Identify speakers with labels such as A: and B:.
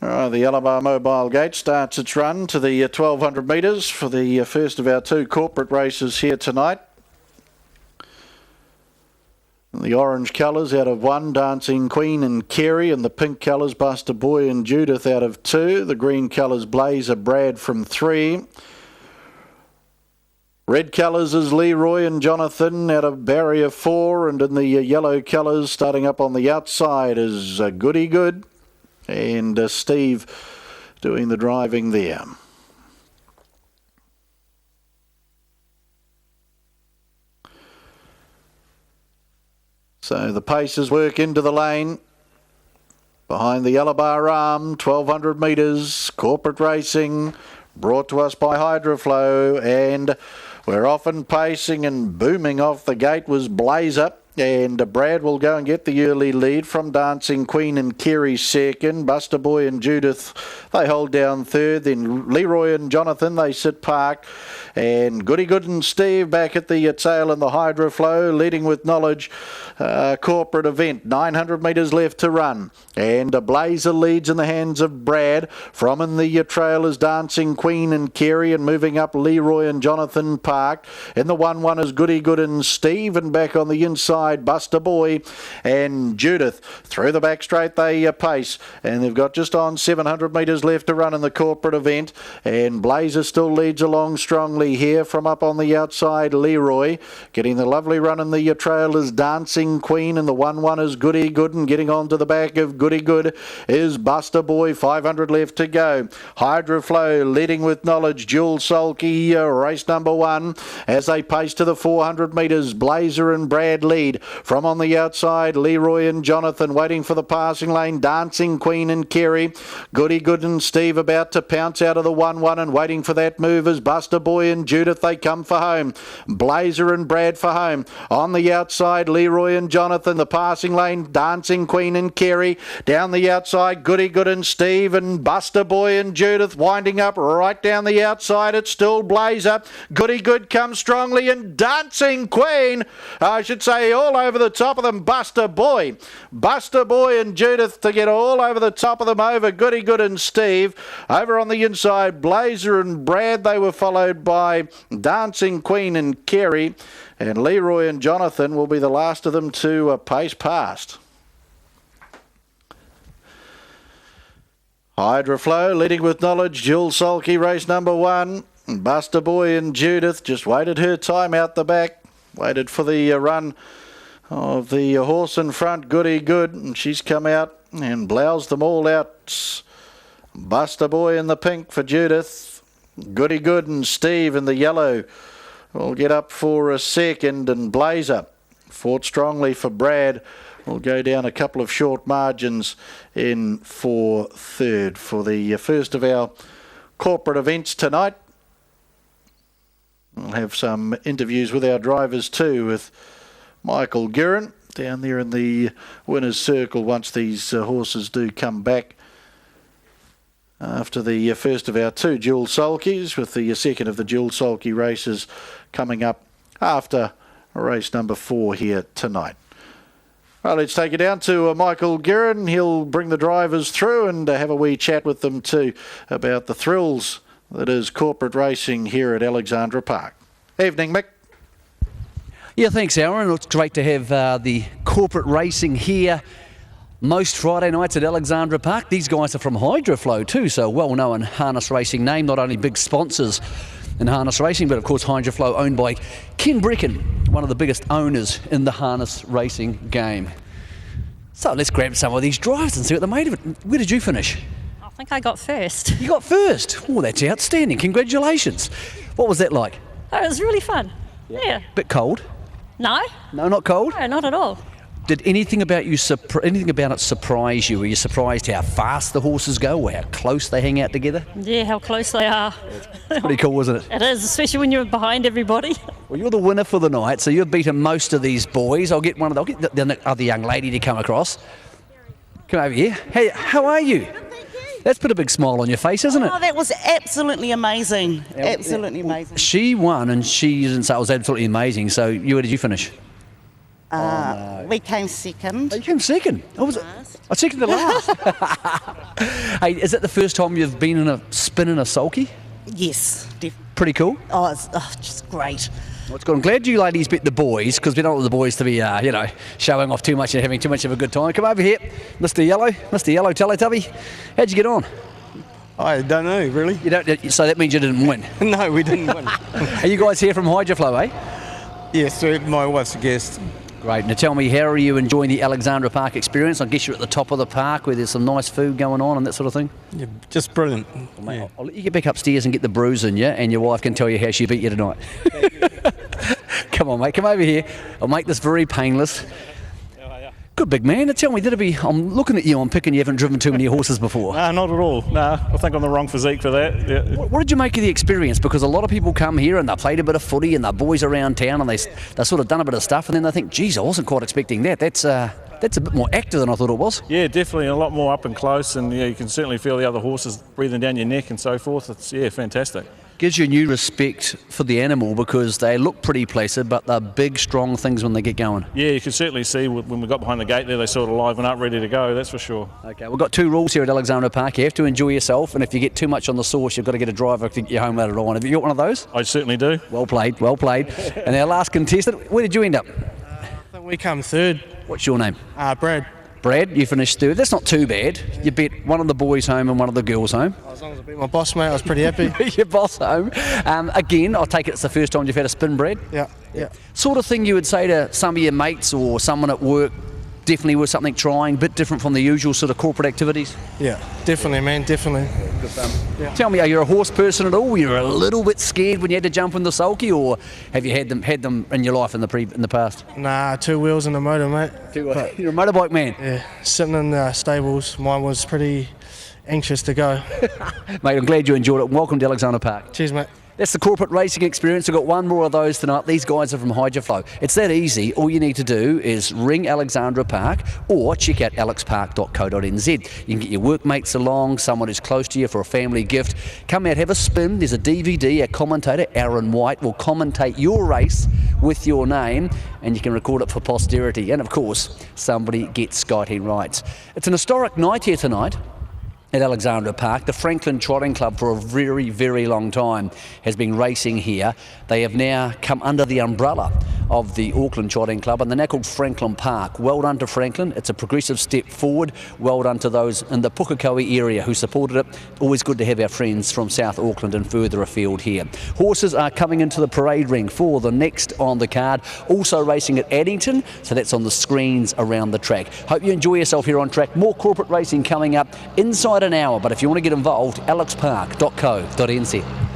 A: The Yellowbar Mobile Gate starts its run to the 1200 metres for the first of our two corporate races here tonight. The orange colours out of 1, Dancing Queen and Keri, and the pink colours, Buster Boy and Judith out of 2. The green colours, Blazer Brad from 3. Red colours is Leroy and Jonathan out of barrier 4, and in the yellow colours, starting up on the outside, is Goody Good, and Steve doing the driving there. So the paces work into the lane. Behind the Yellowbar Arm, 1200 metres, corporate racing, brought to us by Hydroflow, and we're often pacing and booming off the gate was Blazer. And Brad will go and get the early lead from Dancing Queen and Keri second. Buster Boy and Judith, they hold down third. Then Leroy and Jonathan, they sit park. And Goody Good and Steve back at the tail in the Hydroflow, leading with Knowledge. Corporate event, 900 metres left to run. And Blazer leads in the hands of Brad. From in the trail is Dancing Queen and Keri, and moving up Leroy and Jonathan parked. In the 1-1 is Goody Good and Steve, and back on the inside Buster Boy and Judith. Through the back straight they pace, and they've got just on 700 metres left to run in the corporate event, and Blazer still leads along strongly here. From up on the outside Leroy, getting the lovely run in the trail is Dancing Queen, and the 1-1 is Goody Good, and getting on to the back of Goody Good is Buster Boy. 500 left to go. Hydroflow leading with Knowledge. Jewel Sulky, race number 1 as they pace to the 400 metres. Blazer and Brad lead. From on the outside, Leroy and Jonathan waiting for the passing lane. Dancing Queen and Keri. Goody Good and Steve about to pounce out of the 1-1, and waiting for that move is Buster Boy and Judith. They come for home. Blazer and Brad for home. On the outside, Leroy and Jonathan. The passing lane, Dancing Queen and Keri. Down the outside, Goody Good and Steve, and Buster Boy and Judith winding up right down the outside. It's still Blazer. Goody Good comes strongly, and Dancing Queen, I should say, all over the top of them. Buster Boy and Judith to get all over the top of them, over Goody Good and Steve. Over on the inside, Blazer and Brad. They were followed by Dancing Queen and Keri, and Leroy and Jonathan will be the last of them to pace past. Hydroflow leading with Knowledge. Jewel Sulky, race number 1. Buster Boy and Judith just waited her time out the back. Waited for the run of the horse in front, Goody Good, and she's come out and bloused them all out. Buster Boy in the pink for Judith. Goody Good and Steve in the yellow will get up for a second, and Blazer fought strongly for Brad. Will go down a couple of short margins in for third for the first of our corporate events tonight. We'll have some interviews with our drivers too, with Michael Guerin down there in the winner's circle once these horses do come back after the first of our two Jewel Sulkies, with the second of the Jewel Sulky races coming up after race number 4 here tonight. Well, let's take it down to Michael Guerin. He'll bring the drivers through and have a wee chat with them too about the thrills that is corporate racing here at Alexandra Park. Evening, Mick.
B: Yeah, thanks, Aaron. It's great to have the corporate racing here most Friday nights at Alexandra Park. These guys are from Hydroflow too, so a well-known harness racing name, not only big sponsors in harness racing, but of course Hydroflow owned by Ken Brecken, one of the biggest owners in the harness racing game. So let's grab some of these drives and see what they're made of it. Where did you finish?
C: I think I got first.
B: You got first? Oh, that's outstanding. Congratulations. What was that like?
C: Oh, it was really fun. Yeah.
B: Bit cold?
C: No?
B: No, not cold?
C: No, not at all.
B: Did anything about it surprise you? Were you surprised how fast the horses go, or how close they hang out together?
C: Yeah, how close they are.
B: It's pretty cool, isn't it?
C: It is, especially when you're behind everybody.
B: Well, you're the winner for the night, so you've beaten most of these boys. I'll get the other young lady to come across. Come over here. Hey, how are you? That's put a big smile on your face, isn't it?
D: Oh, that was absolutely amazing. Absolutely amazing.
B: She won, and she didn't say it was absolutely amazing. So, where did you finish?
D: We came second.
B: Oh, you came second. Oh, was it? Oh, second to last. Hey, is it the first time you've been in a spin in a sulky?
D: Yes.
B: Pretty cool.
D: It's just great.
B: Well, it's good. I'm glad you ladies beat the boys, because we don't want the boys to be, showing off too much and having too much of a good time. Come over here, Mr. Yellow, Teletubby. How'd you get on?
E: I don't know, really.
B: You don't. So that means you didn't win.
E: No, we didn't win.
B: Are you guys here from Hydroflow, eh?
E: Yes, my wife's a guest.
B: Great. Now tell me, how are you enjoying the Alexandra Park experience? I guess you're at the top of the park where there's some nice food going on and that sort of thing.
E: Yeah, just brilliant.
B: Well, mate, I'll let you get back upstairs and get the brews in you, and your wife can tell you how she beat you tonight. Come on, mate. Come over here. I'll make this very painless. Good big man. Now tell me, I'm looking at you, I'm picking you haven't driven too many horses before.
F: No, not at all. No, I think I'm the wrong physique for that. Yeah.
B: What did you make of the experience? Because a lot of people come here and they played a bit of footy and they're boys around town and they sort of done a bit of stuff and then they think, geez, I wasn't quite expecting that. That's a bit more active than I thought it was.
F: Yeah, definitely a lot more up and close, and you can certainly feel the other horses breathing down your neck and so forth. It's fantastic.
B: Gives you new respect for the animal because they look pretty placid, but they're big, strong things when they get going.
F: Yeah, you can certainly see when we got behind the gate there, they sort of liven up, ready to go, that's for sure.
B: Okay, we've got 2 rules here at Alexandra Park. You have to enjoy yourself, and if you get too much on the sauce, you've got to get a driver to get you home later on. Have you got one of those?
F: I certainly do.
B: Well played, well played. And our last contestant, where did you end up?
G: I think we come third.
B: What's your name?
G: Brad.
B: Brad, you finished third. That's not too bad. You bet one of the boys home and one of the girls home.
G: As long as I beat my boss, mate, I was pretty happy.
B: Your boss home. Again, I take it it's the first time you've had a spin, Brad?
G: Yeah.
B: Sort of thing you would say to some of your mates or someone at work, definitely worth something trying, bit different from the usual sort of corporate activities?
G: Yeah, definitely, man, definitely.
B: Good fun. Yeah. Tell me, are you a horse person at all? Were you a little bit scared when you had to jump in the sulky, or have you had them in your life in the past?
G: Nah, 2 wheels and a motor, mate.
B: You're a motorbike man?
G: Yeah, sitting in the stables, mine was pretty anxious to go.
B: Mate, I'm glad you enjoyed it. Welcome to Alexandra Park.
G: Cheers, mate.
B: That's the corporate racing experience. We've got one more of those tonight. These guys are from Hydroflow. It's that easy. All you need to do is ring Alexandra Park or check out alexpark.co.nz. You can get your workmates along, someone who's close to you for a family gift. Come out, have a spin. There's a DVD. A commentator, Aaron White, will commentate your race with your name, and you can record it for posterity. And of course, somebody gets Sky rights. It's an historic night here tonight at Alexandra Park. The Franklin Trotting Club for a very, very long time has been racing here. They have now come under the umbrella of the Auckland Trotting Club, and they're now called Franklin Park. Well done to Franklin. It's a progressive step forward. Well done to those in the Pukekohe area who supported it. Always good to have our friends from South Auckland and further afield here. Horses are coming into the parade ring for the next on the card. Also racing at Addington, so that's on the screens around the track. Hope you enjoy yourself here on track. More corporate racing coming up inside an hour, but if you want to get involved, alexpark.co.nz.